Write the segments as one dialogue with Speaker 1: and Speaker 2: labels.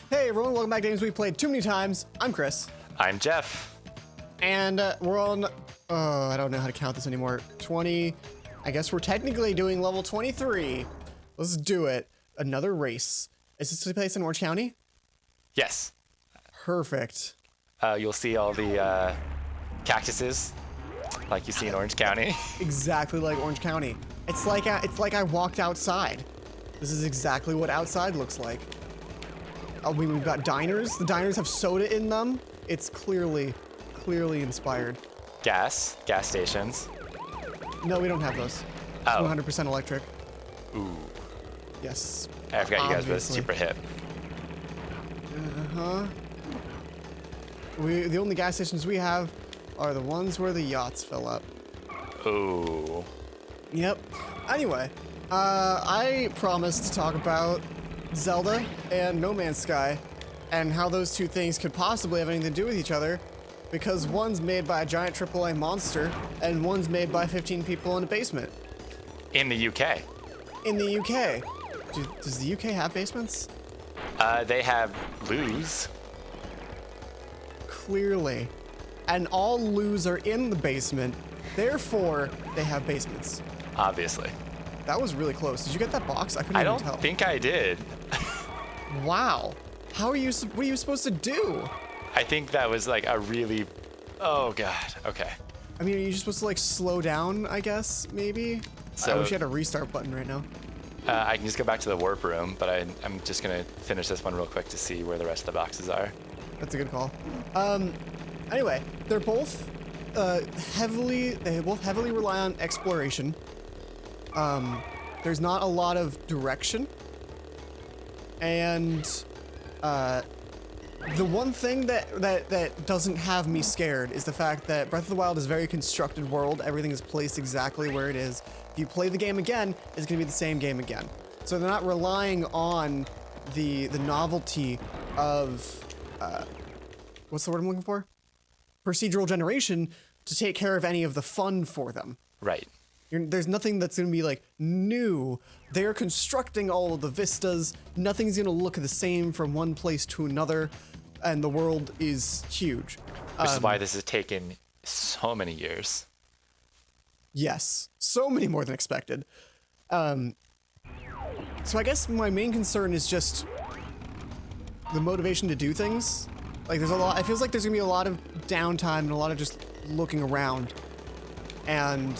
Speaker 1: Hey everyone, welcome back to Games We've Played Too Many Times. I'm Chris.
Speaker 2: I'm Jeff.
Speaker 1: And we're on, I don't know how to count this anymore. 20, I guess we're technically doing level 23. Let's do it. Another race. Is this the place in Orange County?
Speaker 2: Yes.
Speaker 1: Perfect.
Speaker 2: You'll see all the cactuses like you see in Orange County.
Speaker 1: Exactly like Orange County. It's like I walked outside. This is exactly what outside looks like. Oh, we've got diners. The diners have soda in them. It's clearly inspired.
Speaker 2: Gas stations.
Speaker 1: No, we don't have those.
Speaker 2: Oh.
Speaker 1: 100% electric.
Speaker 2: Ooh.
Speaker 1: Yes.
Speaker 2: I forgot you guys were
Speaker 1: Obviously.
Speaker 2: super hip.
Speaker 1: Uh-huh. The only gas stations we have are the ones where the yachts fill up.
Speaker 2: Ooh.
Speaker 1: Yep. Anyway, I promised to talk about Zelda and No Man's Sky and how those two things could possibly have anything to do with each other, because one's made by a giant AAA monster and one's made by 15 people in a basement.
Speaker 2: In the UK.
Speaker 1: In the UK. Does the UK have basements?
Speaker 2: They have loos.
Speaker 1: Clearly. And all loos are in the basement, therefore they have basements.
Speaker 2: Obviously.
Speaker 1: That was really close. Did you get that box? I couldn't
Speaker 2: I
Speaker 1: even
Speaker 2: don't
Speaker 1: tell.
Speaker 2: think I did.
Speaker 1: Wow. How are you? What are you supposed to do?
Speaker 2: I think that was like a really... Oh, God. Okay.
Speaker 1: I mean, are you just supposed to like slow down, I guess, maybe? I
Speaker 2: So-
Speaker 1: wish you had a restart button right now.
Speaker 2: I can just go back to the warp room, but I'm just going to finish this one real quick to see where the rest of the boxes are.
Speaker 1: That's a good call. Anyway, they're both they both heavily rely on exploration. There's not a lot of direction. And the one thing that doesn't have me scared is the fact that Breath of the Wild is a very constructed world. Everything is placed exactly where it is. If you play the game again, it's going to be the same game again. So they're not relying on the novelty of what's the word I'm looking for? Procedural generation to take care of any of the fun for them.
Speaker 2: Right.
Speaker 1: There's nothing that's going to be like new. They're constructing all of the vistas. Nothing's going to look the same from one place to another, and the world is huge.
Speaker 2: Which is why this has taken so many years.
Speaker 1: Yes, so many more than expected. So I guess my main concern is just the motivation to do things. Like there's a lot. It feels like there's going to be a lot of downtime and a lot of just looking around, and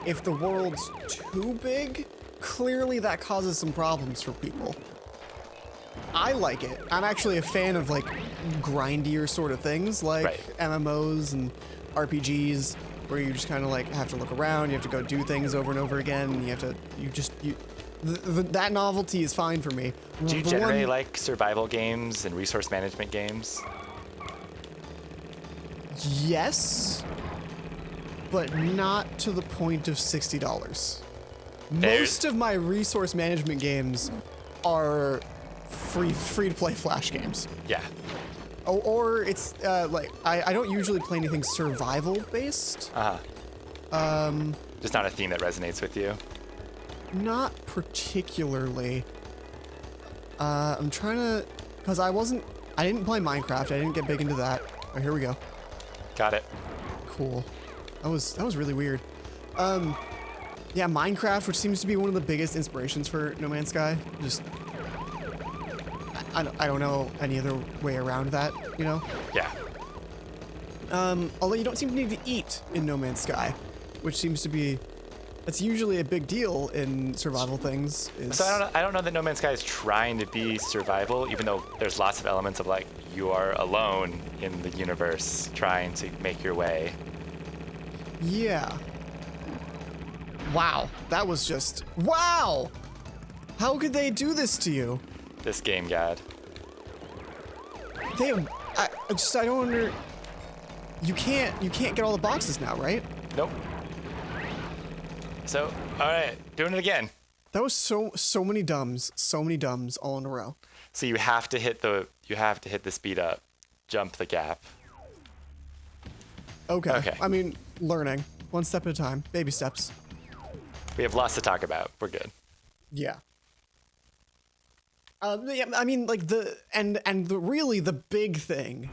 Speaker 1: if the world's too big, clearly that causes some problems for people. I like it. I'm actually a fan of like grindier sort of things like
Speaker 2: Right.
Speaker 1: MMOs and RPGs where you just kind of like have to look around, you have to go do things over and over again, and that novelty is fine for me.
Speaker 2: Do you
Speaker 1: The
Speaker 2: generally
Speaker 1: one-
Speaker 2: like survival games and resource management games?
Speaker 1: Yes, but not to the point of $60. Most of my resource management games are free to play flash games.
Speaker 2: Yeah.
Speaker 1: Or it's like I don't usually play anything survival based.
Speaker 2: Just not a theme that resonates with you.
Speaker 1: Not particularly. I'm trying to, because I didn't play Minecraft. I didn't get big into that. Oh, here we go.
Speaker 2: Got it.
Speaker 1: Cool. That was really weird. Yeah, Minecraft, which seems to be one of the biggest inspirations for No Man's Sky. Just, I don't know any other way around that, you know?
Speaker 2: Yeah.
Speaker 1: Although you don't seem to need to eat in No Man's Sky, which seems to be, that's usually a big deal in survival things.
Speaker 2: So I don't know that No Man's Sky is trying to be survival, even though there's lots of elements of like you are alone in the universe trying to make your way.
Speaker 1: Yeah. Wow, that was just, wow! How could they do this to you?
Speaker 2: This game, God.
Speaker 1: I don't you can't get all the boxes now, right?
Speaker 2: Nope. So, all right, doing it again.
Speaker 1: That was so many dumbs all in a row.
Speaker 2: So you have to hit the speed up, jump the gap.
Speaker 1: Okay.
Speaker 2: Okay.
Speaker 1: I mean, learning one step at a time, baby steps.
Speaker 2: We have lots to talk about. We're good.
Speaker 1: Yeah. Yeah, I mean, like the really the big thing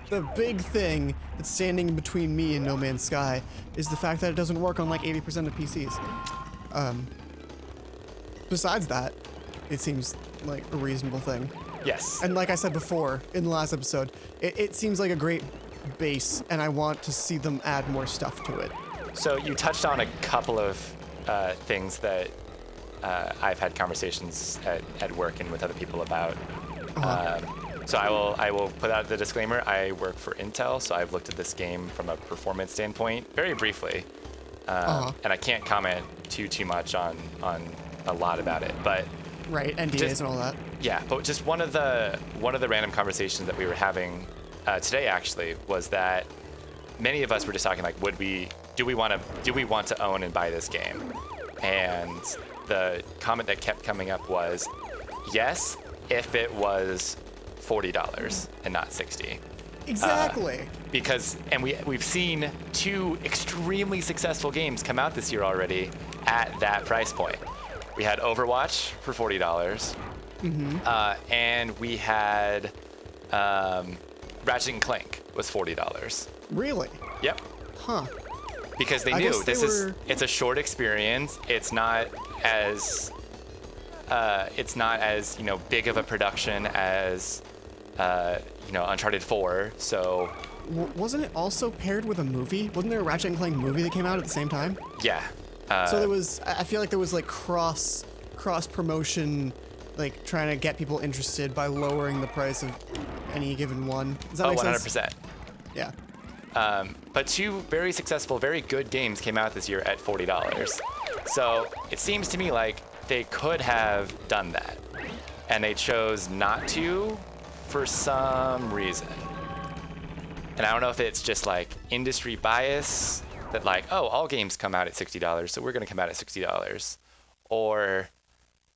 Speaker 1: that's standing between me and No Man's Sky is the fact that it doesn't work on like 80% of PCs. Besides that, it seems like a reasonable thing.
Speaker 2: Yes.
Speaker 1: And like I said before in the last episode, it seems like a great base, and I want to see them add more stuff to it.
Speaker 2: So you touched on a couple of things that I've had conversations at work and with other people about. So I will put out the disclaimer. I work for Intel, so I've looked at this game from a performance standpoint very briefly, and I can't comment too much on a lot about it. But
Speaker 1: right, NDAs and all that.
Speaker 2: Yeah, but just one of the random conversations that we were having today actually was that many of us were just talking like, do we want to own and buy this game? And the comment that kept coming up was, yes, if it was $40 and not $60.
Speaker 1: Exactly.
Speaker 2: And we've seen 2 extremely successful games come out this year already at that price point. We had Overwatch for $40, and we had Ratchet and Clank was $40.
Speaker 1: Really?
Speaker 2: Yep.
Speaker 1: Huh.
Speaker 2: Because they knew it's a short experience. It's not as big of a production as Uncharted 4. So
Speaker 1: wasn't it also paired with a movie? Wasn't there a Ratchet and Clank movie that came out at the same time?
Speaker 2: Yeah.
Speaker 1: So I feel like there was like cross promotion, like trying to get people interested by lowering the price of any given one. Does that make sense?
Speaker 2: 100%.
Speaker 1: Yeah.
Speaker 2: But 2 very successful, very good games came out this year at $40. So it seems to me like they could have done that, and they chose not to for some reason. And I don't know if it's just like industry bias that like, oh, all games come out at $60, so we're going to come out at $60, or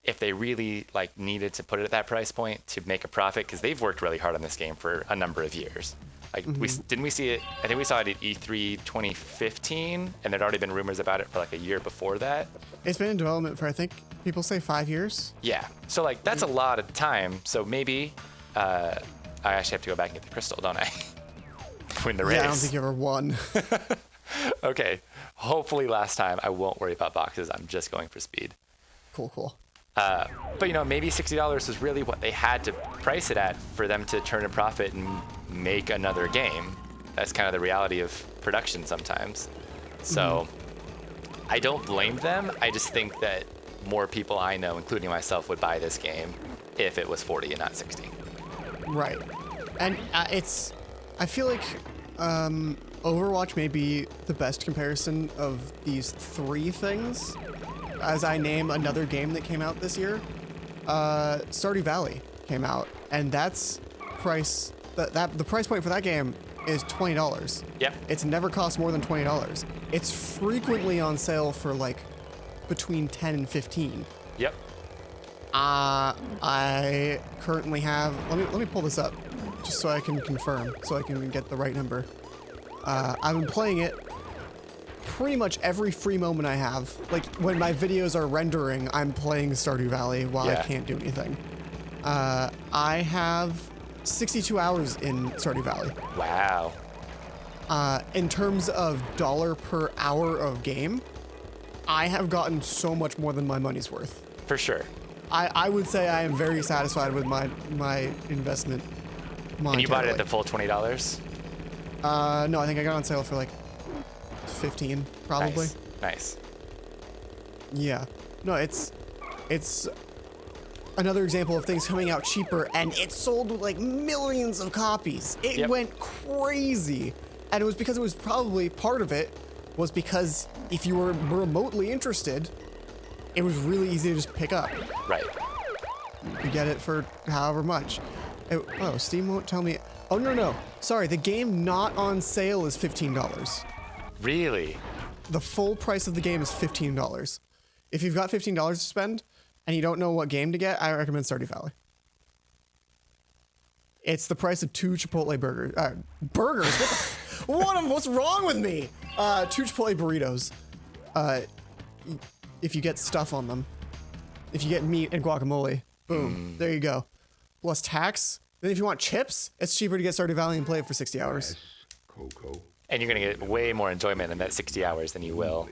Speaker 2: if they really like needed to put it at that price point to make a profit, because they've worked really hard on this game for a number of years. Like didn't we see it? I think we saw it at E3 2015, and there'd already been rumors about it for like a year before that.
Speaker 1: It's been in development for, I think, people say 5 years.
Speaker 2: Yeah. So like that's a lot of time. So maybe I actually have to go back and get the crystal, don't I? Win the race.
Speaker 1: Yeah, I don't think you ever won.
Speaker 2: Okay. Hopefully last time I won't worry about boxes. I'm just going for speed.
Speaker 1: Cool.
Speaker 2: But maybe $60 was really what they had to price it at for them to turn a profit and make another game. That's kind of the reality of production sometimes. So I don't blame them. I just think that more people I know, including myself, would buy this game if it was 40 and not 60.
Speaker 1: Right. And I feel like Overwatch may be the best comparison of these 3 things. As I name another game that came out this year, Stardew Valley came out, and that's the price point for that game is $20.
Speaker 2: Yep.
Speaker 1: It's never cost more than $20. It's frequently on sale for like between 10 and 15.
Speaker 2: Yep.
Speaker 1: I currently have. Let me pull this up, just so I can confirm, so I can get the right number. I've been playing it pretty much every free moment I have. Like when my videos are rendering, I'm playing Stardew Valley while I can't do anything. I have 62 hours in Stardew Valley.
Speaker 2: Wow.
Speaker 1: In terms of dollar per hour of game, I have gotten so much more than my money's worth.
Speaker 2: For sure.
Speaker 1: I would say I am very satisfied with my investment monetarily.
Speaker 2: And you bought it at the full $20?
Speaker 1: No, I think I got on sale for like 15, probably.
Speaker 2: Nice.
Speaker 1: Yeah. No, it's another example of things coming out cheaper, and it sold like millions of copies. It went crazy. And it was because it was probably part of it was because if you were remotely interested, it was really easy to just pick up.
Speaker 2: Right.
Speaker 1: You get it for however much. Steam won't tell me. Oh, no. Sorry, the game not on sale is $15.
Speaker 2: Really?
Speaker 1: The full price of the game is $15. If you've got $15 to spend and you don't know what game to get, I recommend Stardew Valley. It's the price of 2 Chipotle burgers. Burgers? What's wrong with me? 2 Chipotle burritos. If you get stuff on them. If you get meat and guacamole, boom, there you go. plus tax. Then if you want chips, it's cheaper to get Stardew Valley and play it for 60 hours.
Speaker 3: Coco.
Speaker 2: And you're going to get way more enjoyment in that 60 hours than you will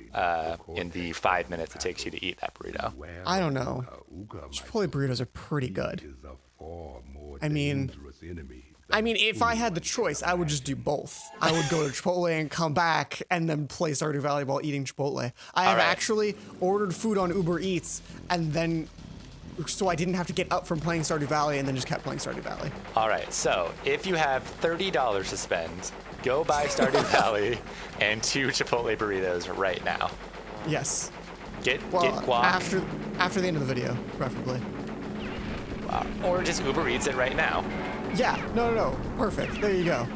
Speaker 2: in the 5 minutes it takes you to eat that burrito.
Speaker 1: I don't know. Chipotle burritos are pretty good. I mean, if I had the choice, I would just do both. I would go to Chipotle and come back and then play Stardew Valley while eating Chipotle. I have actually ordered food on Uber Eats and then, so I didn't have to get up from playing Stardew Valley and then just kept playing Stardew Valley.
Speaker 2: All right, so if you have $30 to spend, go buy Stardew Valley and 2 Chipotle burritos right now.
Speaker 1: Yes.
Speaker 2: Get guac.
Speaker 1: After the end of the video, preferably.
Speaker 2: Or just Uber Eats it right now.
Speaker 1: Yeah, no. Perfect. There you go.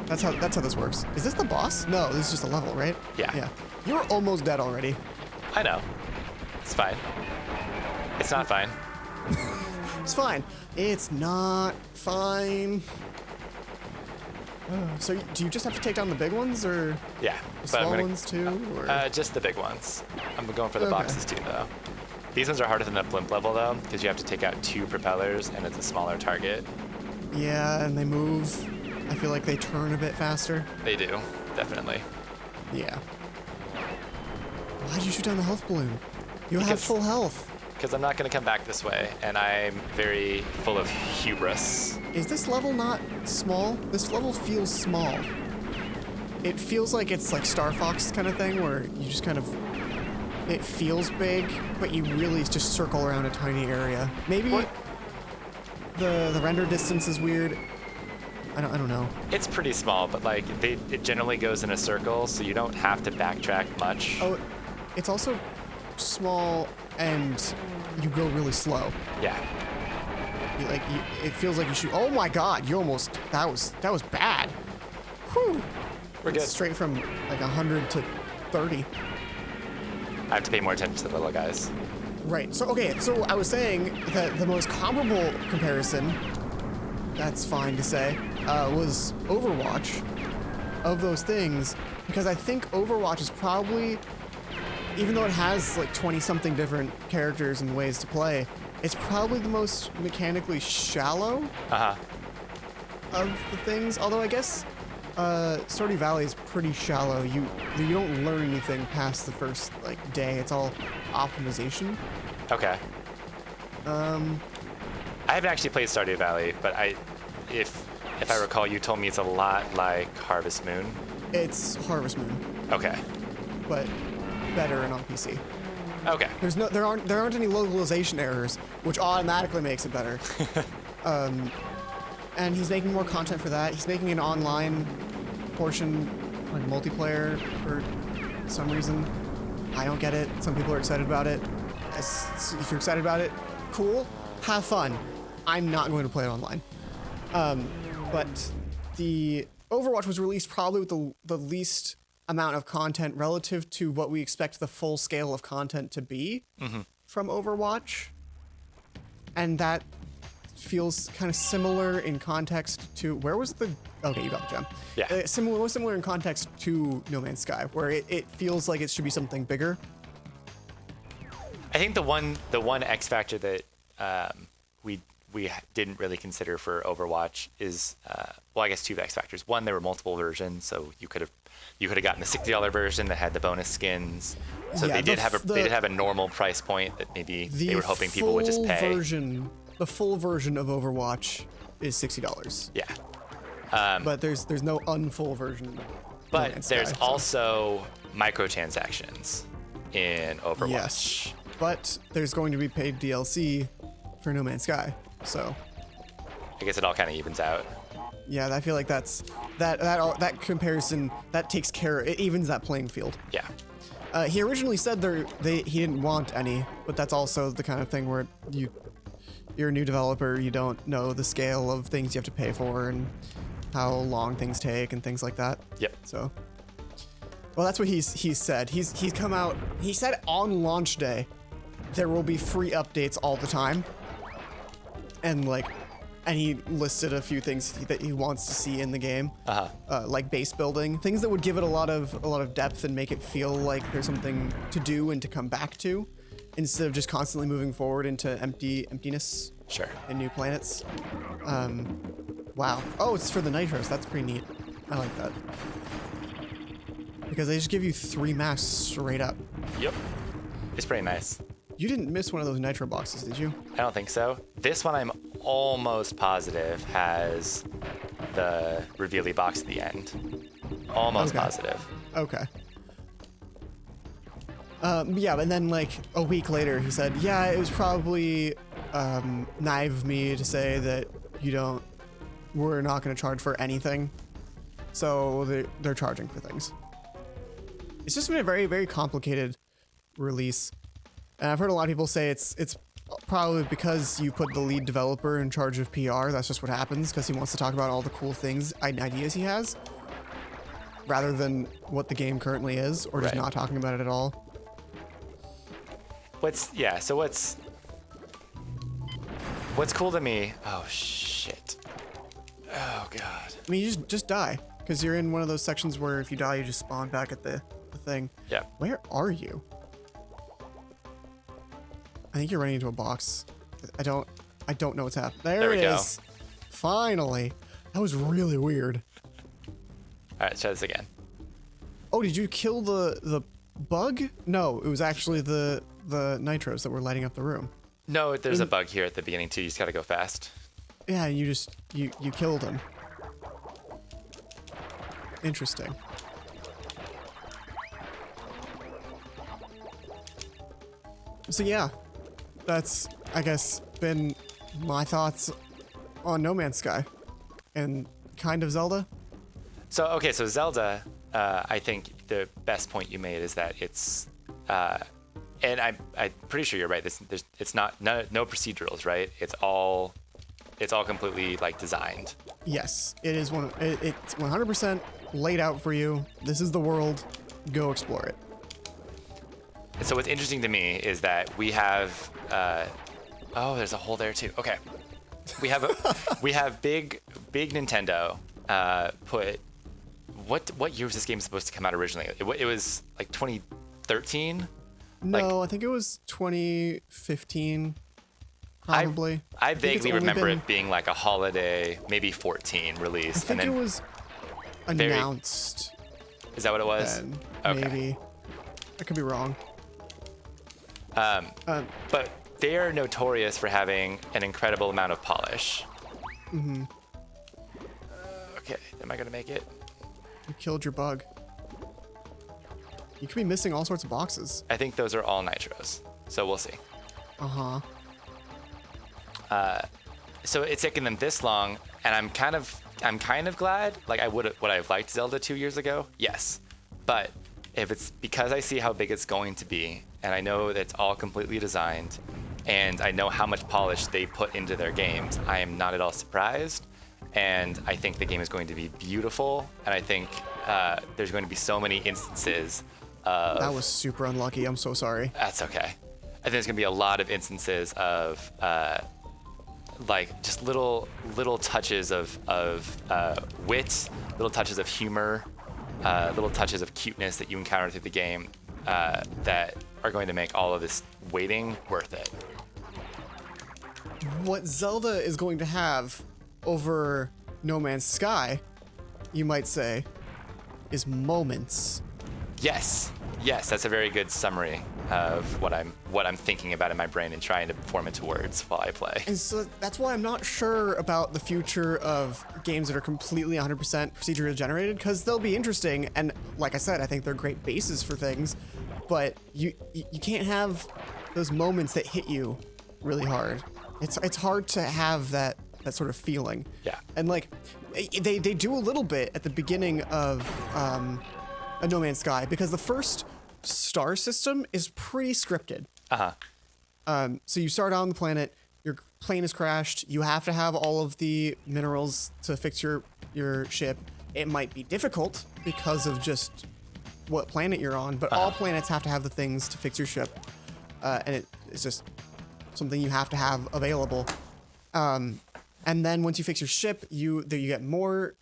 Speaker 1: That's how this works. Is this the boss? No, this is just a level, right?
Speaker 2: Yeah.
Speaker 1: Yeah. You were almost dead already.
Speaker 2: I know. It's fine. It's not fine.
Speaker 1: It's fine. It's not fine. So do you just have to take down the big ones, or
Speaker 2: Yeah.
Speaker 1: the small ones too? Or?
Speaker 2: Just the big ones. I'm going for the boxes too, though. These ones are harder than the blimp level, though, because you have to take out 2 propellers, and it's a smaller target.
Speaker 1: Yeah, and they move. I feel like they turn a bit faster.
Speaker 2: They do, definitely.
Speaker 1: Yeah. Why'd you shoot down the health balloon? You have full health.
Speaker 2: Because I'm not going to come back this way, and I'm very full of hubris.
Speaker 1: Is this level not small? This level feels small. It feels like it's like Star Fox kind of thing, where you just kind of... It feels big, but you really just circle around a tiny area. Maybe the render distance is weird. I don't know.
Speaker 2: It's pretty small, but like it generally goes in a circle, so you don't have to backtrack much.
Speaker 1: Oh, it's also small and you go really slow.
Speaker 2: Yeah.
Speaker 1: It feels like you shoot. Oh my God! You almost. That was bad. Whew.
Speaker 2: We're good.
Speaker 1: Straight from like 100 to 30.
Speaker 2: I have to pay more attention to the little guys.
Speaker 1: Right. So okay. So I was saying that the most comparable comparison, that's fine to say, was Overwatch. Of those things, because I think Overwatch is probably, even though it has like 20-something different characters and ways to play, it's probably the most mechanically shallow of the things. Although I guess Stardew Valley is pretty shallow. You don't learn anything past the first like day. It's all optimization.
Speaker 2: Okay. I haven't actually played Stardew Valley, but if I recall, you told me it's a lot like Harvest Moon.
Speaker 1: It's Harvest Moon.
Speaker 2: Okay.
Speaker 1: But better and on PC.
Speaker 2: Okay.
Speaker 1: There aren't any localization errors, which automatically makes it better. And he's making more content for that. He's making an online portion, like multiplayer, for some reason. I don't get it. Some people are excited about it. If you're excited about it, cool. Have fun. I'm not going to play it online. But the Overwatch was released probably with the least amount of content relative to what we expect the full scale of content to be from Overwatch. And that feels kind of similar in context to, where was the, okay, you got the gem.
Speaker 2: Yeah.
Speaker 1: Similar in context to No Man's Sky, where it feels like it should be something bigger.
Speaker 2: I think the one X factor that we didn't really consider for Overwatch is, well, I guess 2 X factors. One, there were multiple versions, so you could have gotten the $60 version that had the bonus skins. So
Speaker 1: yeah,
Speaker 2: they did have a normal price point that maybe they were hoping people would just pay.
Speaker 1: The full version of Overwatch is $60.
Speaker 2: Yeah.
Speaker 1: But there's no unfull version.
Speaker 2: But there's also microtransactions in Overwatch.
Speaker 1: Yes. But there's going to be paid DLC for No Man's Sky. So
Speaker 2: I guess it all kind of evens out.
Speaker 1: Yeah, I feel like that comparison, that takes care, it evens that playing field.
Speaker 2: Yeah.
Speaker 1: He originally said he didn't want any, but that's also the kind of thing where you're a new developer, you don't know the scale of things you have to pay for and how long things take and things like that.
Speaker 2: Yep.
Speaker 1: So, well, that's what he's said. He's come out. He said on launch day, there will be free updates all the time. And he listed a few things that he wants to see in the game, like base building, things that would give it a lot of depth and make it feel like there's something to do and to come back to. instead of just constantly moving forward into emptiness
Speaker 2: Sure.
Speaker 1: and new planets. Wow. Oh, it's for the nitros. That's pretty neat. I like that. Because they just give you 3 masks straight up.
Speaker 2: Yep. It's pretty nice.
Speaker 1: You didn't miss one of those nitro boxes, did you?
Speaker 2: I don't think so. This one I'm almost positive has the revealy box at the end. Almost positive.
Speaker 1: Okay. Yeah, and then like a week later, he said, "Yeah, it was probably naive of me to say that we're not going to charge for anything, so they're charging for things." It's just been a very, very complicated release, and I've heard a lot of people say it's probably because you put the lead developer in charge of PR. That's just what happens because he wants to talk about all the cool things and ideas he has, rather than what the game currently is, or just not talking about it at all.
Speaker 2: What's cool to me? Oh shit. Oh god.
Speaker 1: I mean, you just die because you're in one of those sections where if you die, you just spawn back at the thing.
Speaker 2: Yeah.
Speaker 1: Where are you? I think you're running into a box. I don't know what's happening. There it is. Go. Finally. That was really weird.
Speaker 2: All right, try this again.
Speaker 1: Oh, did you kill the bug? No, it was actually the nitros that were lighting up the room.
Speaker 2: No, there's a bug here at the beginning too. You just gotta go fast.
Speaker 1: Yeah, you killed him. Interesting. So yeah, that's, I guess, been my thoughts on No Man's Sky and kind of Zelda.
Speaker 2: So Zelda, I think the best point you made is that it's, and I'm pretty sure you're right. It's no procedurals, right? It's all completely like designed.
Speaker 1: Yes, it is it's 100% laid out for you. This is the world. Go explore it.
Speaker 2: And so what's interesting to me is that we have, oh, there's a hole there too. Okay, we have big Nintendo put. What year was this game supposed to come out originally? It was like 2013.
Speaker 1: No, I think it was 2015. Probably.
Speaker 2: I vaguely remember it being like a holiday, maybe 14 release.
Speaker 1: I think it was announced.
Speaker 2: Is that what it was?
Speaker 1: Then,
Speaker 2: okay.
Speaker 1: Maybe. I could be wrong.
Speaker 2: But they are notorious for having an incredible amount of polish.
Speaker 1: Mm-hmm.
Speaker 2: Okay, am I gonna make it?
Speaker 1: You killed your bug. You could be missing all sorts of boxes.
Speaker 2: I think those are all nitros, so we'll see.
Speaker 1: Uh-huh.
Speaker 2: So it's taken them this long, and I'm kind of glad. Like would I have liked Zelda 2 years ago? Yes, but if it's because I see how big it's going to be, and I know that it's all completely designed, and I know how much polish they put into their games, I am not at all surprised. And I think the game is going to be beautiful, and I think there's going to be so many instances of...
Speaker 1: That was super unlucky. I'm so sorry.
Speaker 2: That's okay. I think there's going to be a lot of instances of like just little touches of wit, little touches of humor, little touches of cuteness that you encounter through the game that are going to make all of this waiting worth it.
Speaker 1: What Zelda is going to have over No Man's Sky, you might say, is moments.
Speaker 2: Yes, that's a very good summary of what I'm thinking about in my brain and trying to form into words while I play.
Speaker 1: And so that's why I'm not sure about the future of games that are completely 100% procedurally generated, because they'll be interesting, and like I said, I think they're great bases for things, but you can't have those moments that hit you really hard. It's hard to have that sort of feeling.
Speaker 2: Yeah.
Speaker 1: And like they do a little bit at the beginning of a No Man's Sky, because the first star system is pretty scripted. So you start on the planet, your plane has crashed, you have to have all of the minerals to fix your ship. It might be difficult because of just what planet you're on, but all planets have to have the things to fix your ship. And it's just something you have to have available. And then once you fix your ship, you get more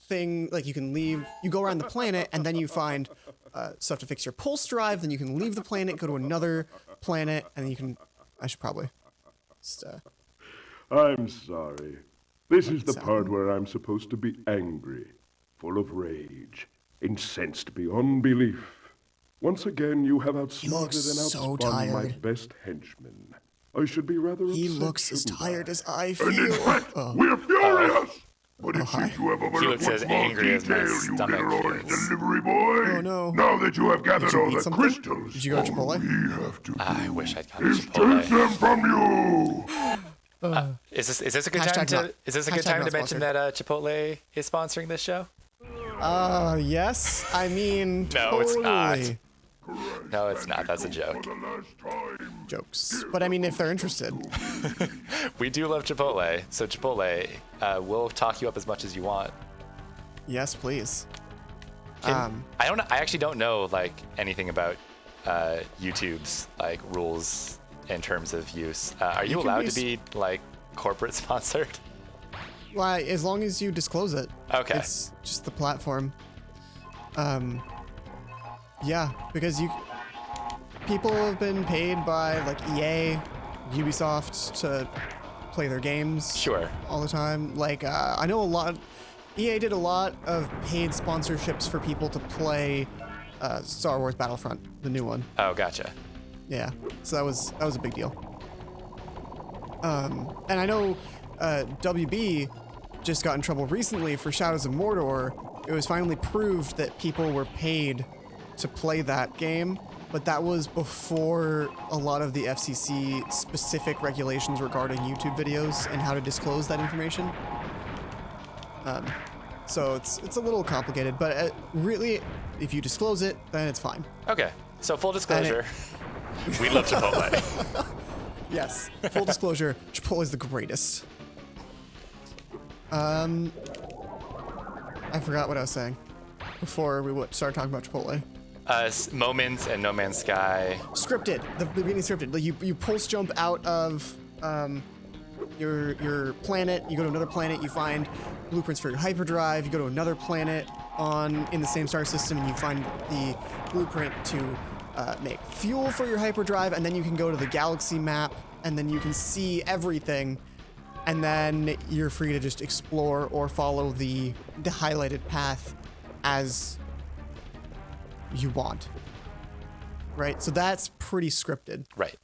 Speaker 1: thing, like you go around the planet and then you find stuff to fix your pulse drive, then you can leave the planet, go to another planet, and then you can, I should probably just,
Speaker 3: I'm sorry. This is the part where I'm supposed to be angry, full of rage, incensed beyond belief. Once again, you have outsmarted and
Speaker 1: so
Speaker 3: outspun my
Speaker 1: tired.
Speaker 3: best henchman. I should be rather upset.
Speaker 1: he looks as
Speaker 3: shouldn't
Speaker 1: tired
Speaker 3: I?
Speaker 1: as I
Speaker 3: And
Speaker 1: feel.
Speaker 3: in fact, we're furious! But it
Speaker 1: hi.
Speaker 3: seems to have
Speaker 2: He
Speaker 3: overlooked
Speaker 2: looks
Speaker 3: one
Speaker 2: as
Speaker 3: small
Speaker 2: angry as my
Speaker 3: detail, you
Speaker 2: stomach
Speaker 3: Leroy
Speaker 2: is.
Speaker 3: delivery boy.
Speaker 1: Oh, no.
Speaker 3: Now that you have gathered
Speaker 1: you
Speaker 3: all
Speaker 1: eat
Speaker 3: the
Speaker 1: something?
Speaker 3: crystals,
Speaker 1: Did you go to
Speaker 3: all
Speaker 1: Chipotle?
Speaker 3: we have to do
Speaker 2: I wish I'd gone to
Speaker 3: is take
Speaker 2: Chipotle.
Speaker 3: them from you!
Speaker 2: Is this a good time
Speaker 1: Hashtag
Speaker 2: to
Speaker 1: not-
Speaker 2: is this a good
Speaker 1: hashtag
Speaker 2: time to
Speaker 1: not
Speaker 2: mention
Speaker 1: sponsored.
Speaker 2: that Chipotle is sponsoring this show?
Speaker 1: Yes. I mean,
Speaker 2: No, it's not.
Speaker 1: totally.
Speaker 2: No, it's not. That's a joke.
Speaker 3: For the last time.
Speaker 1: Jokes. But I mean, if they're interested.
Speaker 2: We do love Chipotle, so Chipotle, we'll talk you up as much as you want.
Speaker 1: Yes, please.
Speaker 2: I don't. I actually don't know like anything about YouTube's like rules in terms of use. Are you
Speaker 1: can
Speaker 2: allowed
Speaker 1: be
Speaker 2: to be like corporate sponsored?
Speaker 1: Well, as long as you disclose it.
Speaker 2: Okay.
Speaker 1: It's just the platform. Yeah, because people have been paid by like EA, Ubisoft to play their games.
Speaker 2: Sure.
Speaker 1: All the time. Like I know EA did a lot of paid sponsorships for people to play Star Wars Battlefront, the new one.
Speaker 2: Oh, gotcha.
Speaker 1: Yeah, so that was a big deal. And I know WB just got in trouble recently for Shadows of Mordor. It was finally proved that people were paid to play that game, but that was before a lot of the FCC specific regulations regarding YouTube videos and how to disclose that information. So it's a little complicated, but really, if you disclose it, then it's fine.
Speaker 2: Okay. So full disclosure, we love Chipotle.
Speaker 1: Yes, full disclosure, Chipotle is the greatest. I forgot what I was saying before we started talking about Chipotle.
Speaker 2: Moments and No Man's Sky.
Speaker 1: Scripted, the beginning scripted. Like you pulse jump out of your planet, you go to another planet, you find blueprints for your hyperdrive, you go to another planet in the same star system, and you find the blueprint to make fuel for your hyperdrive, and then you can go to the galaxy map, and then you can see everything, and then you're free to just explore or follow the highlighted path as you want. Right? So that's pretty scripted.
Speaker 2: Right.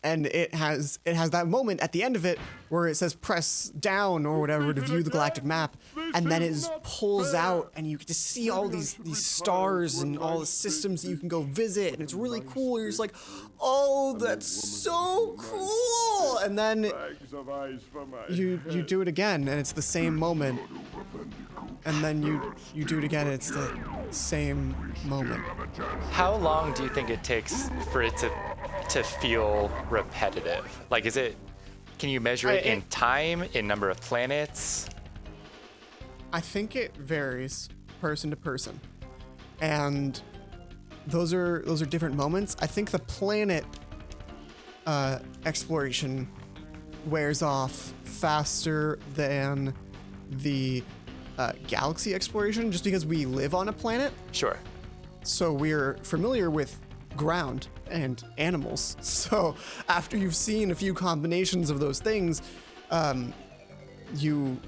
Speaker 1: And it has that moment at the end of it where it says press down or whatever to view the galactic map, and then it just pulls out and you get to see all these stars and all the systems that you can go visit, and it's really cool. You're just like, oh, that's so cool. And then you do it again and it's the same moment, and then you do it again and it's the same moment.
Speaker 2: How long do you think it takes for it to feel repetitive? Like, can you measure it in time, in number of planets?
Speaker 1: I think it varies person to person, and those are different moments. I think the planet exploration wears off faster than the galaxy exploration, just because we live on a planet,
Speaker 2: Sure.
Speaker 1: so we're familiar with ground and animals. So after you've seen a few combinations of those things, you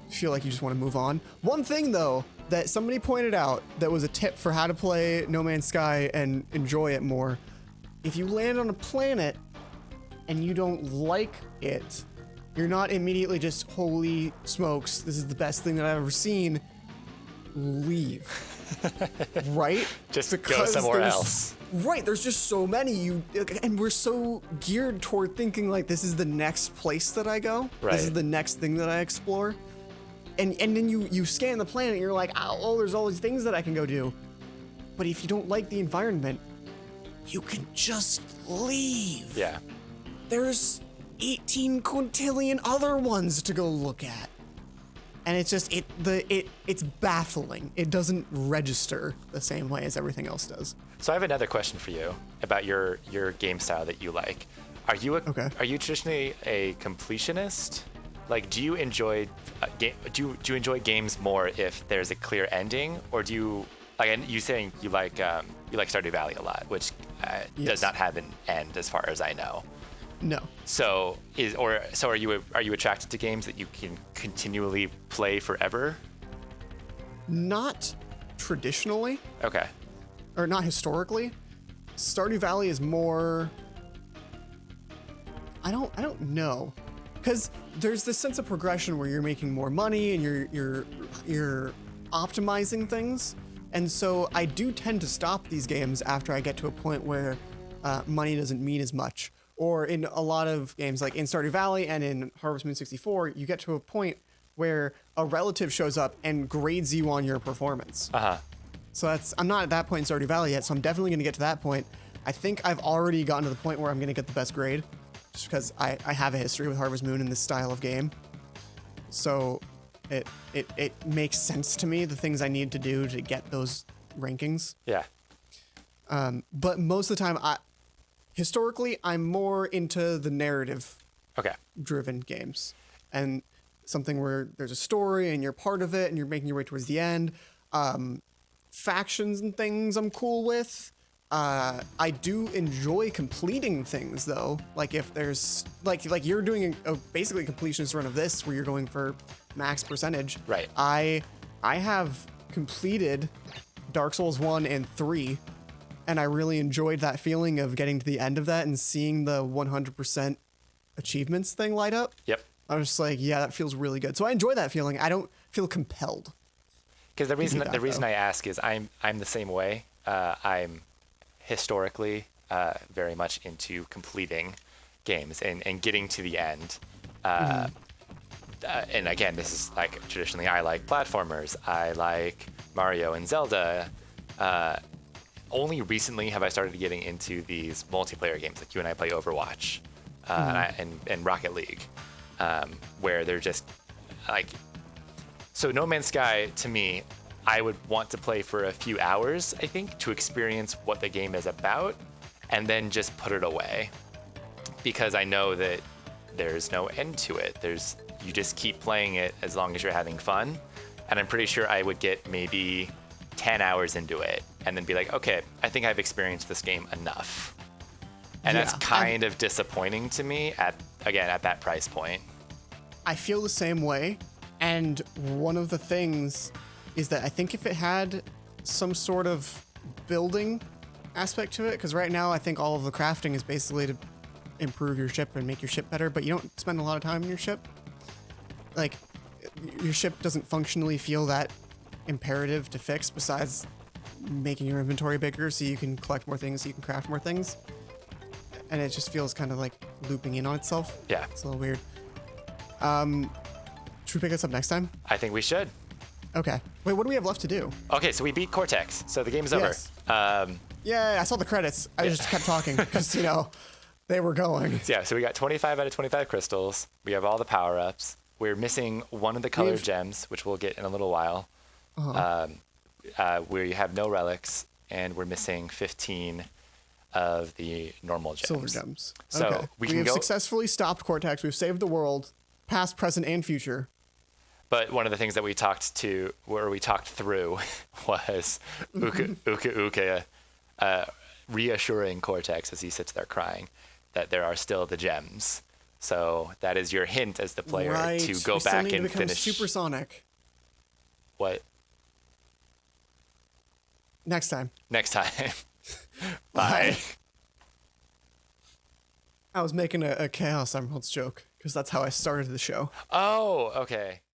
Speaker 1: feel like you just want to move on. One thing though that somebody pointed out that was a tip for how to play No Man's Sky and enjoy it more: if you land on a planet and you don't like it, you're not immediately just, holy smokes, this is the best thing that I've ever seen. Leave. Right?
Speaker 2: Just go
Speaker 1: Because
Speaker 2: somewhere
Speaker 1: there's-
Speaker 2: else.
Speaker 1: Right, there's just so many, and we're so geared toward thinking like this is the next place that I go.
Speaker 2: Right.
Speaker 1: This is the next thing that I explore. And then you scan the planet and you're like, oh, there's all these things that I can go do. But if you don't like the environment, you can just leave.
Speaker 2: Yeah.
Speaker 1: There's 18 quintillion other ones to go look at. And it's just it's baffling. It doesn't register the same way as everything else does.
Speaker 2: So I have another question for you about your game style that you like. Are you
Speaker 1: Okay.
Speaker 2: Are you traditionally a completionist, Like, do you enjoy do you enjoy games more if there's a clear ending, or do you like? And you saying you like Stardew Valley a lot, which
Speaker 1: Yes.
Speaker 2: does not have an end as far as I know.
Speaker 1: No.
Speaker 2: So are you attracted to games that you can continually play forever?
Speaker 1: Not traditionally,
Speaker 2: Okay.
Speaker 1: or not historically. Stardew Valley is more. I don't know, because there's this sense of progression where you're making more money and you're optimizing things, and so I do tend to stop these games after I get to a point where money doesn't mean as much. Or in a lot of games, like in Stardew Valley and in Harvest Moon 64, you get to a point where a relative shows up and grades you on your performance. So I'm not at that point in Stardew Valley yet, so I'm definitely going to get to that point. I think I've already gotten to the point where I'm going to get the best grade, just because I have a history with Harvest Moon in this style of game. So it makes sense to me, the things I need to do to get those rankings.
Speaker 2: Yeah.
Speaker 1: But most of the time, historically, I'm more into the narrative-driven games, and something where there's a story and you're part of it and you're making your way towards the end. Factions and things I'm cool with. I do enjoy completing things though. Like if there's like you're doing a basically completionist run of this where you're going for max percentage.
Speaker 2: Right.
Speaker 1: I have completed Dark Souls 1 and 3, and I really enjoyed that feeling of getting to the end of that and seeing the 100% achievements thing light up.
Speaker 2: Yep.
Speaker 1: I was just like, yeah, that feels really good. So I enjoy that feeling. I don't feel compelled.
Speaker 2: Because the reason
Speaker 1: though.
Speaker 2: I ask is I'm the same way. I'm historically very much into completing games and getting to the end. And again, this is like traditionally I like platformers. I like Mario and Zelda. Only recently have I started getting into these multiplayer games, like you and I play Overwatch and Rocket League, where they're just like. So No Man's Sky, to me, I would want to play for a few hours, I think, to experience what the game is about, and then just put it away. Because I know that there's no end to it. You just keep playing it as long as you're having fun. And I'm pretty sure I would get maybe 10 hours into it and then be like, okay, I think I've experienced this game enough. And that's kind of disappointing to me at that price point.
Speaker 1: I feel the same way. And one of the things is that I think if it had some sort of building aspect to it, because right now I think all of the crafting is basically to improve your ship and make your ship better, but you don't spend a lot of time in your ship. Like, your ship doesn't functionally feel that imperative to fix besides making your inventory bigger so you can collect more things, so you can craft more things. And it just feels kind of like looping in on itself.
Speaker 2: Yeah.
Speaker 1: It's a little weird. Should we pick this up next time?
Speaker 2: I think we should.
Speaker 1: Okay. Wait, what do we have left to do?
Speaker 2: Okay, so we beat Cortex, so the game's over.
Speaker 1: Yes. Yeah, I saw the credits. I just kept talking because, they were going.
Speaker 2: Yeah, so we got 25 out of 25 crystals. We have all the power-ups. We're missing one of the colored gems, which we'll get in a little while. We have no relics, and we're missing 15 of the normal gems.
Speaker 1: Silver gems.
Speaker 2: So
Speaker 1: okay.
Speaker 2: we
Speaker 1: have successfully stopped Cortex. We've saved the world, past, present, and future.
Speaker 2: But one of the things that we talked through was Uka-Uka reassuring Cortex as he sits there crying that there are still the gems. So that is your hint as the player to go back and finish.
Speaker 1: Supersonic.
Speaker 2: What?
Speaker 1: Next time.
Speaker 2: Bye.
Speaker 1: I was making a Chaos Emeralds joke because that's how I started the show.
Speaker 2: Oh, okay.